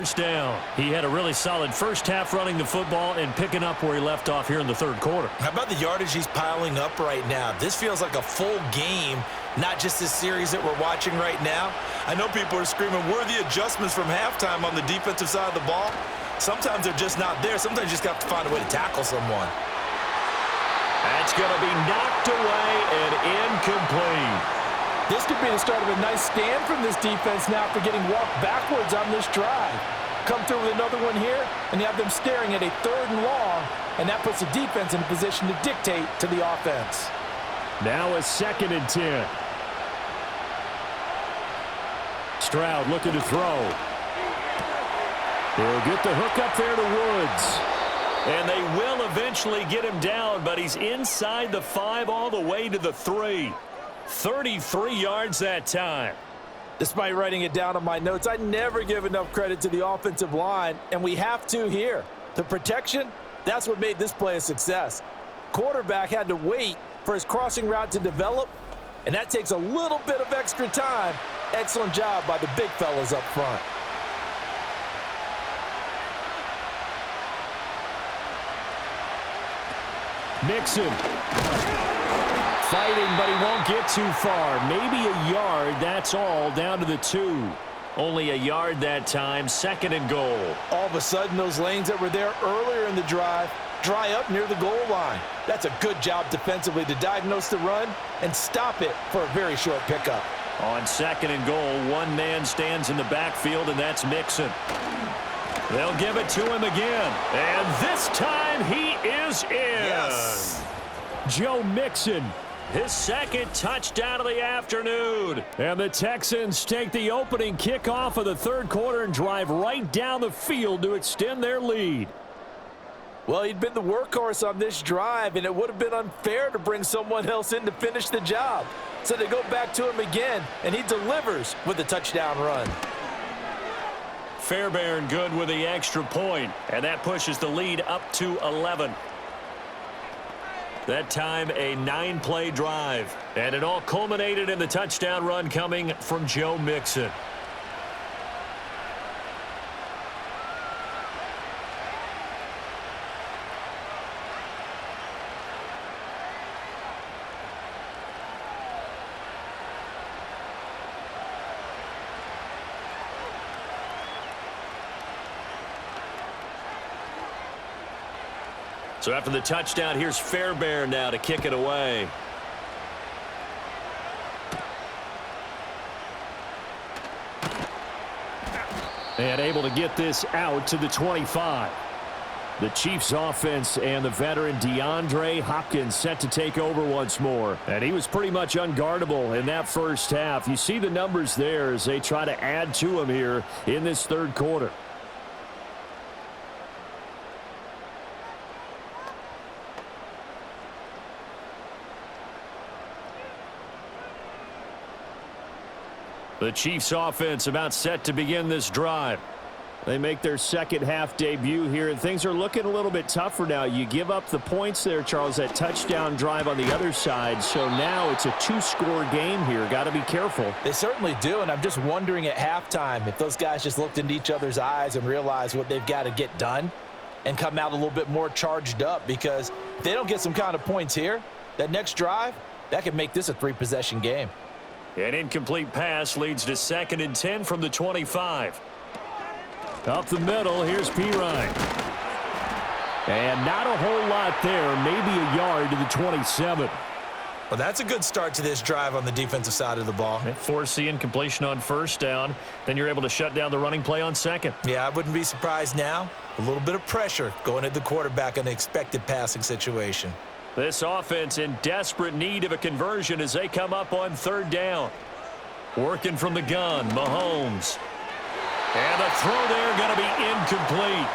First down. He had a really solid first half running the football and picking up where he left off here in the third quarter. How about the yardage he's piling up right now? This feels like a full game, not just this series that we're watching right now. I know people are screaming, worthy adjustments from halftime on the defensive side of the ball. Sometimes they're just not there. Sometimes you just have to find a way to tackle someone. That's going to be knocked away and incomplete. This could be the start of a nice stand from this defense now after getting walked backwards on this drive. Come through with another one here, and you have them staring at a 3rd and long, and that puts the defense in a position to dictate to the offense. Now a 2nd and 10. Stroud looking to throw. He'll get the hook up there to Woods. And they will eventually get him down, but he's inside the 5 all the way to the 3. 33 yards that time. Despite writing it down on my notes, I never give enough credit to the offensive line, and we have to here. The protection, that's what made this play a success. Quarterback had to wait for his crossing route to develop, and that takes a little bit of extra time. Excellent job by the big fellas up front. Mixon. Fighting, but he won't get too far. Maybe a yard, that's all, down to the 2. Only a yard that time, 2nd and goal. All of a sudden, those lanes that were there earlier in the drive dry up near the goal line. That's a good job defensively to diagnose the run and stop it for a very short pickup. On 2nd and goal, one man stands in the backfield, and that's Mixon. They'll give it to him again. And this time he is in. Yes. Joe Mixon. His 2nd touchdown of the afternoon. And the Texans take the opening kickoff of the 3rd quarter and drive right down the field to extend their lead. Well, he'd been the workhorse on this drive, and it would have been unfair to bring someone else in to finish the job. So they go back to him again, and he delivers with a touchdown run. Fairbairn good with the extra point, and that pushes the lead up to 11. That time a 9-play drive, and it all culminated in the touchdown run coming from Joe Mixon. So after the touchdown, here's Fairbairn now to kick it away. And able to get this out to the 25. The Chiefs offense and the veteran DeAndre Hopkins set to take over once more. And he was pretty much unguardable in that first half. You see the numbers there as they try to add to him here in this 3rd quarter. The Chiefs offense about set to begin this drive. They make their 2nd half debut here, and things are looking a little bit tougher now. You give up the points there, Charles, that touchdown drive on the other side. So now it's a 2-score game here. Got to be careful. They certainly do, and I'm just wondering at halftime if those guys just looked into each other's eyes and realized what they've got to get done and come out a little bit more charged up, because if they don't get some kind of points here, that next drive, that could make this a 3-possession game. An incomplete pass leads to 2nd and 10 from the 25. Up the middle, here's Pirine. And not a whole lot there, maybe a yard to the 27. Well, that's a good start to this drive on the defensive side of the ball. Force the incompletion on 1st down. Then you're able to shut down the running play on 2nd. Yeah, I wouldn't be surprised now. A little bit of pressure going at the quarterback in an expected passing situation. This offense in desperate need of a conversion as they come up on 3rd down. Working from the gun, Mahomes. And the throw there going to be incomplete.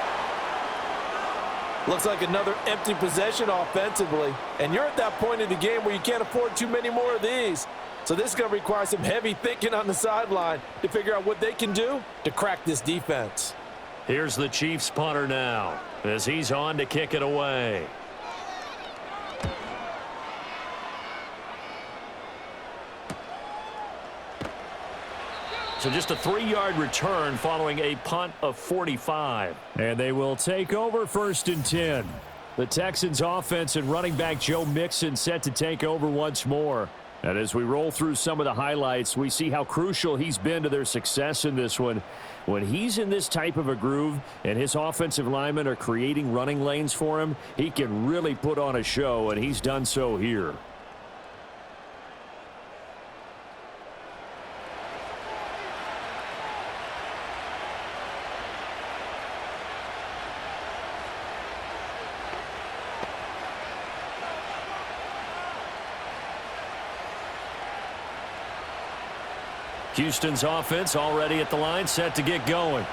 Looks like another empty possession offensively. And you're at that point in the game where you can't afford too many more of these. So this is going to require some heavy thinking on the sideline to figure out what they can do to crack this defense. Here's the Chiefs punter now as he's on to kick it away. So just a 3-yard return following a punt of 45. And they will take over 1st and 10. The Texans offense and running back Joe Mixon set to take over once more. And as we roll through some of the highlights, we see how crucial he's been to their success in this one. When he's in this type of a groove and his offensive linemen are creating running lanes for him, he can really put on a show, and he's done so here. Houston's offense already at the line, set to get going.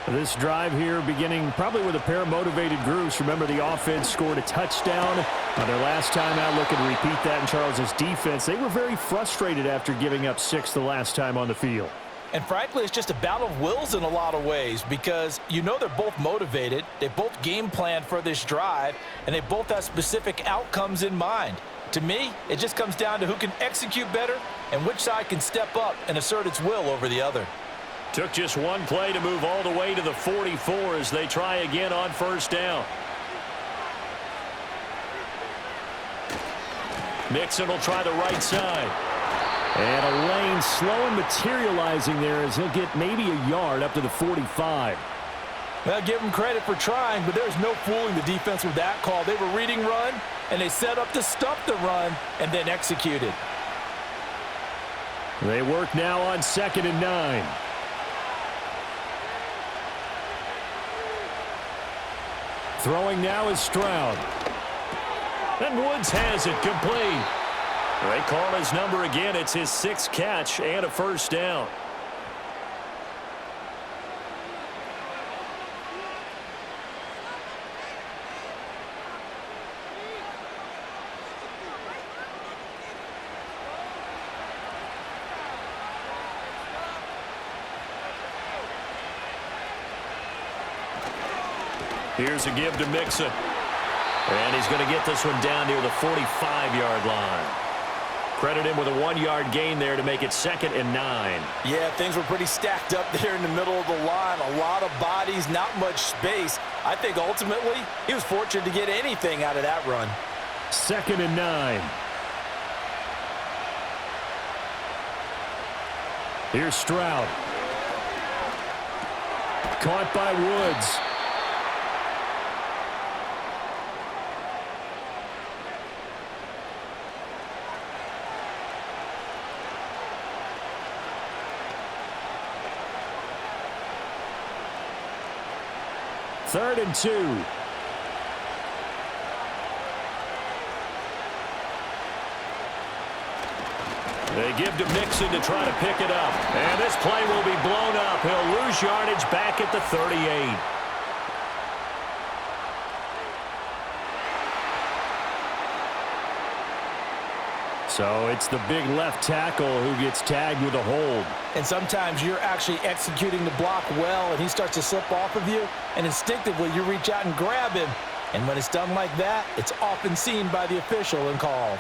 This drive here beginning probably with a pair of motivated groups. Remember, the offense scored a touchdown on their last time out. Looking to repeat that in Charles's defense. They were very frustrated after giving up 6 the last time on the field. And frankly, it's just a battle of wills in a lot of ways because you know they're both motivated. They both game planned for this drive, and they both have specific outcomes in mind. To me, it just comes down to who can execute better and which side can step up and assert its will over the other. Took just one play to move all the way to the 44 as they try again on 1st down. Mixon will try the right side. And a lane slow and materializing there as he'll get maybe a yard up to the 45. Well, give him credit for trying, but there's no fooling the defense with that call. They were reading run, and they set up to stop the run and then executed. They work now on 2nd and 9. Throwing now is Stroud. And Woods has it complete. They call his number again. It's his 6th catch and a 1st down. Here's a give to Mixon. And he's going to get this one down near the 45-yard line. Credit him with a 1-yard gain there to make it 2nd and 9. Yeah, things were pretty stacked up there in the middle of the line. A lot of bodies, not much space. I think ultimately he was fortunate to get anything out of that run. 2nd and 9. Here's Stroud. Caught by Woods. Third and 2. They give to Mixon to try to pick it up. And this play will be blown up. He'll lose yardage back at the 38. So it's the big left tackle who gets tagged with a hold. And sometimes you're actually executing the block well, and he starts to slip off of you, and instinctively you reach out and grab him. And when it's done like that, it's often seen by the official and called.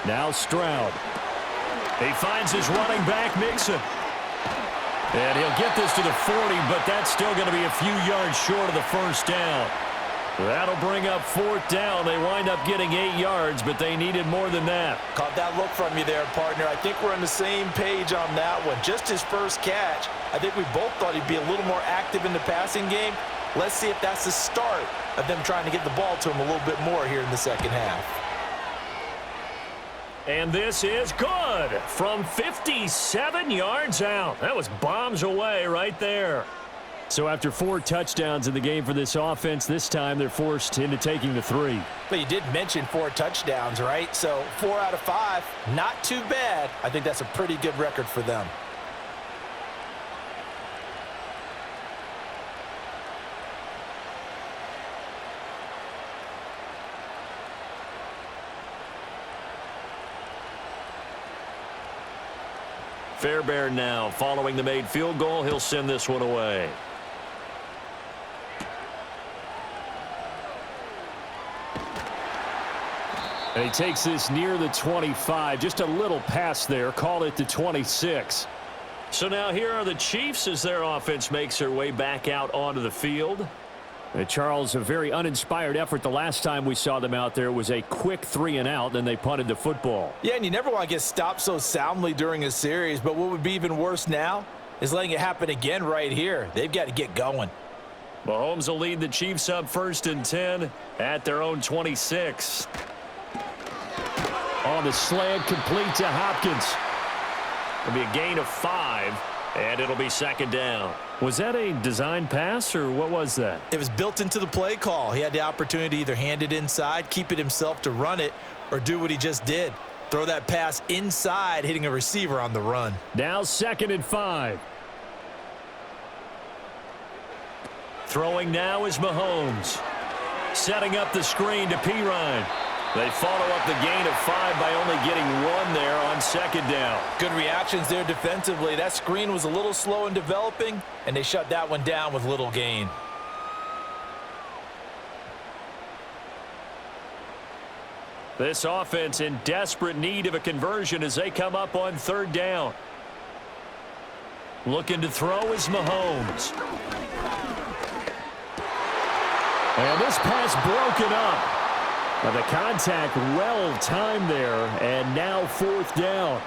Now Stroud. He finds his running back, Mixon. And he'll get this to the 40, but that's still going to be a few yards short of the 1st down. That'll bring up 4th down. They wind up getting 8 yards, but they needed more than that. Caught that look from you there, partner. I think we're on the same page on that one. Just his first catch. I think we both thought he'd be a little more active in the passing game. Let's see if that's the start of them trying to get the ball to him a little bit more here in the 2nd half. And this is good from 57 yards out. That was bombs away right there. So after 4 touchdowns in the game for this offense, this time they're forced into taking the 3. But you did mention 4 touchdowns, right? So 4 out of 5, not too bad. I think that's a pretty good record for them. Fairbairn now following the made field goal. He'll send this one away. And he takes this near the 25. Just a little pass there. Call it the 26. So now here are the Chiefs as their offense makes their way back out onto the field. Charles, a very uninspired effort the last time we saw them out there was a quick 3-and-out, then they punted the football. Yeah, and you never want to get stopped so soundly during a series, but what would be even worse now is letting it happen again right here. They've got to get going. Mahomes will lead the Chiefs up 1st and 10 at their own 26. On the slant, complete to Hopkins. It'll be a gain of 5, and it'll be 2nd down. Was that a design pass, or what was that? It was built into the play call. He had the opportunity to either hand it inside, keep it himself to run it, or do what he just did. Throw that pass inside, hitting a receiver on the run. Now 2nd and 5. Throwing now is Mahomes. Setting up the screen to Pirine. They follow up the gain of 5 by only getting 1 there on 2nd down. Good reactions there defensively. That screen was a little slow in developing, and they shut that one down with little gain. This offense in desperate need of a conversion as they come up on 3rd down. Looking to throw is Mahomes. And this pass broken up. The contact well timed there, and now 4th down.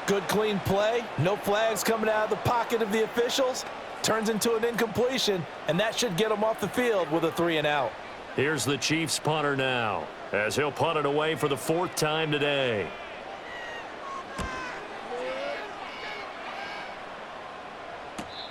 Good clean play. No flags coming out of the pocket of the officials. Turns into an incompletion, and that should get them off the field with a 3-and-out. Here's the Chiefs punter now, as he'll punt it away for the 4th time today.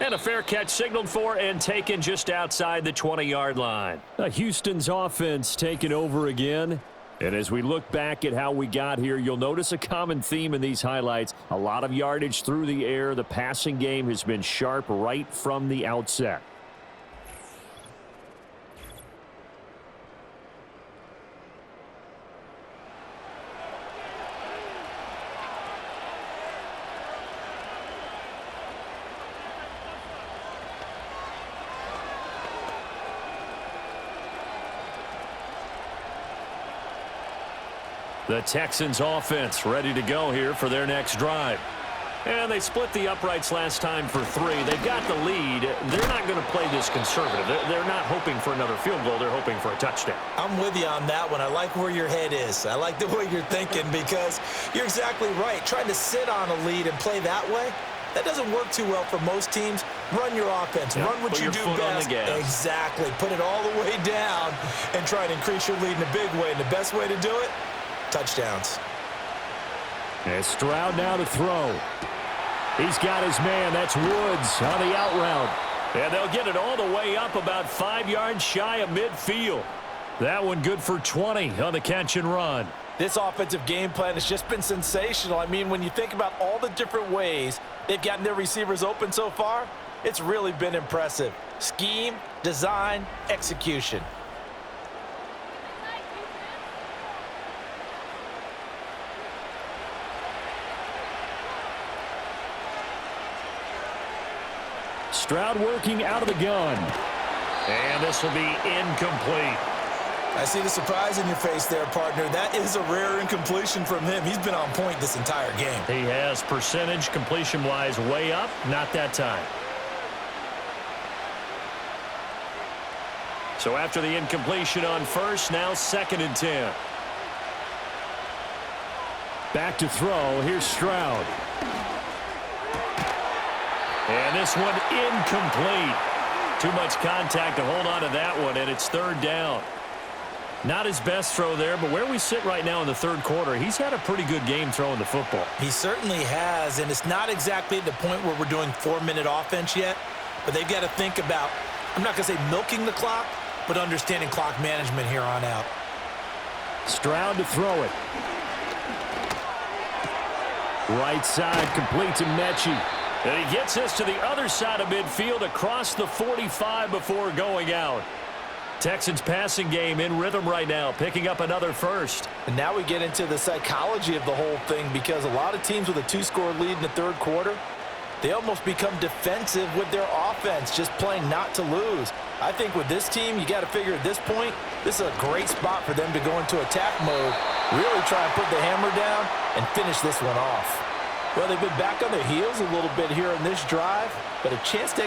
And a fair catch signaled for and taken just outside the 20-yard line. Houston's offense taking over again. And as we look back at how we got here, you'll notice a common theme in these highlights. A lot of yardage through the air. The passing game has been sharp right from the outset. The Texans offense ready to go here for their next drive. And they split the uprights last time for 3. They've got the lead. They're not going to play this conservative. They're not hoping for another field goal. They're hoping for a touchdown. I'm with you on that one. I like where your head is. I like the way you're thinking because you're exactly right. Trying to sit on a lead and play that way, that doesn't work too well for most teams. Run your offense. Run what you do best. Exactly. Put it all the way down and try to increase your lead in a big way. And the best way to do it, touchdowns. And Stroud now to throw. He's got his man. That's Woods on the out route. And they'll get it all the way up about 5 yards shy of midfield. That one good for 20 on the catch and run. This offensive game plan has just been sensational. I mean, when you think about all the different ways they've gotten their receivers open so far, it's really been impressive. Scheme, design, execution. Stroud working out of the gun. And this will be incomplete. I see the surprise in your face there, partner. That is a rare incompletion from him. He's been on point this entire game. He has percentage completion-wise way up. Not that time. So after the incompletion on 1st, now 2nd and 10. Back to throw. Here's Stroud. And this one incomplete. Too much contact to hold on to that one, and it's 3rd down. Not his best throw there, but where we sit right now in the 3rd quarter, he's had a pretty good game throwing the football. He certainly has, and it's not exactly at the point where we're doing 4-minute offense yet, but they've got to think about, I'm not going to say milking the clock, but understanding clock management here on out. Stroud to throw it. Right side, complete to Mechie. And he gets us to the other side of midfield across the 45 before going out. Texans passing game in rhythm right now, picking up another first. And now we get into the psychology of the whole thing because a lot of teams with a 2-score lead in the 3rd quarter, they almost become defensive with their offense, just playing not to lose. I think with this team, you got to figure at this point, this is a great spot for them to go into attack mode Really try and put the hammer down and finish this one off. Well, they've been back on their heels a little bit here in this drive, but a chance to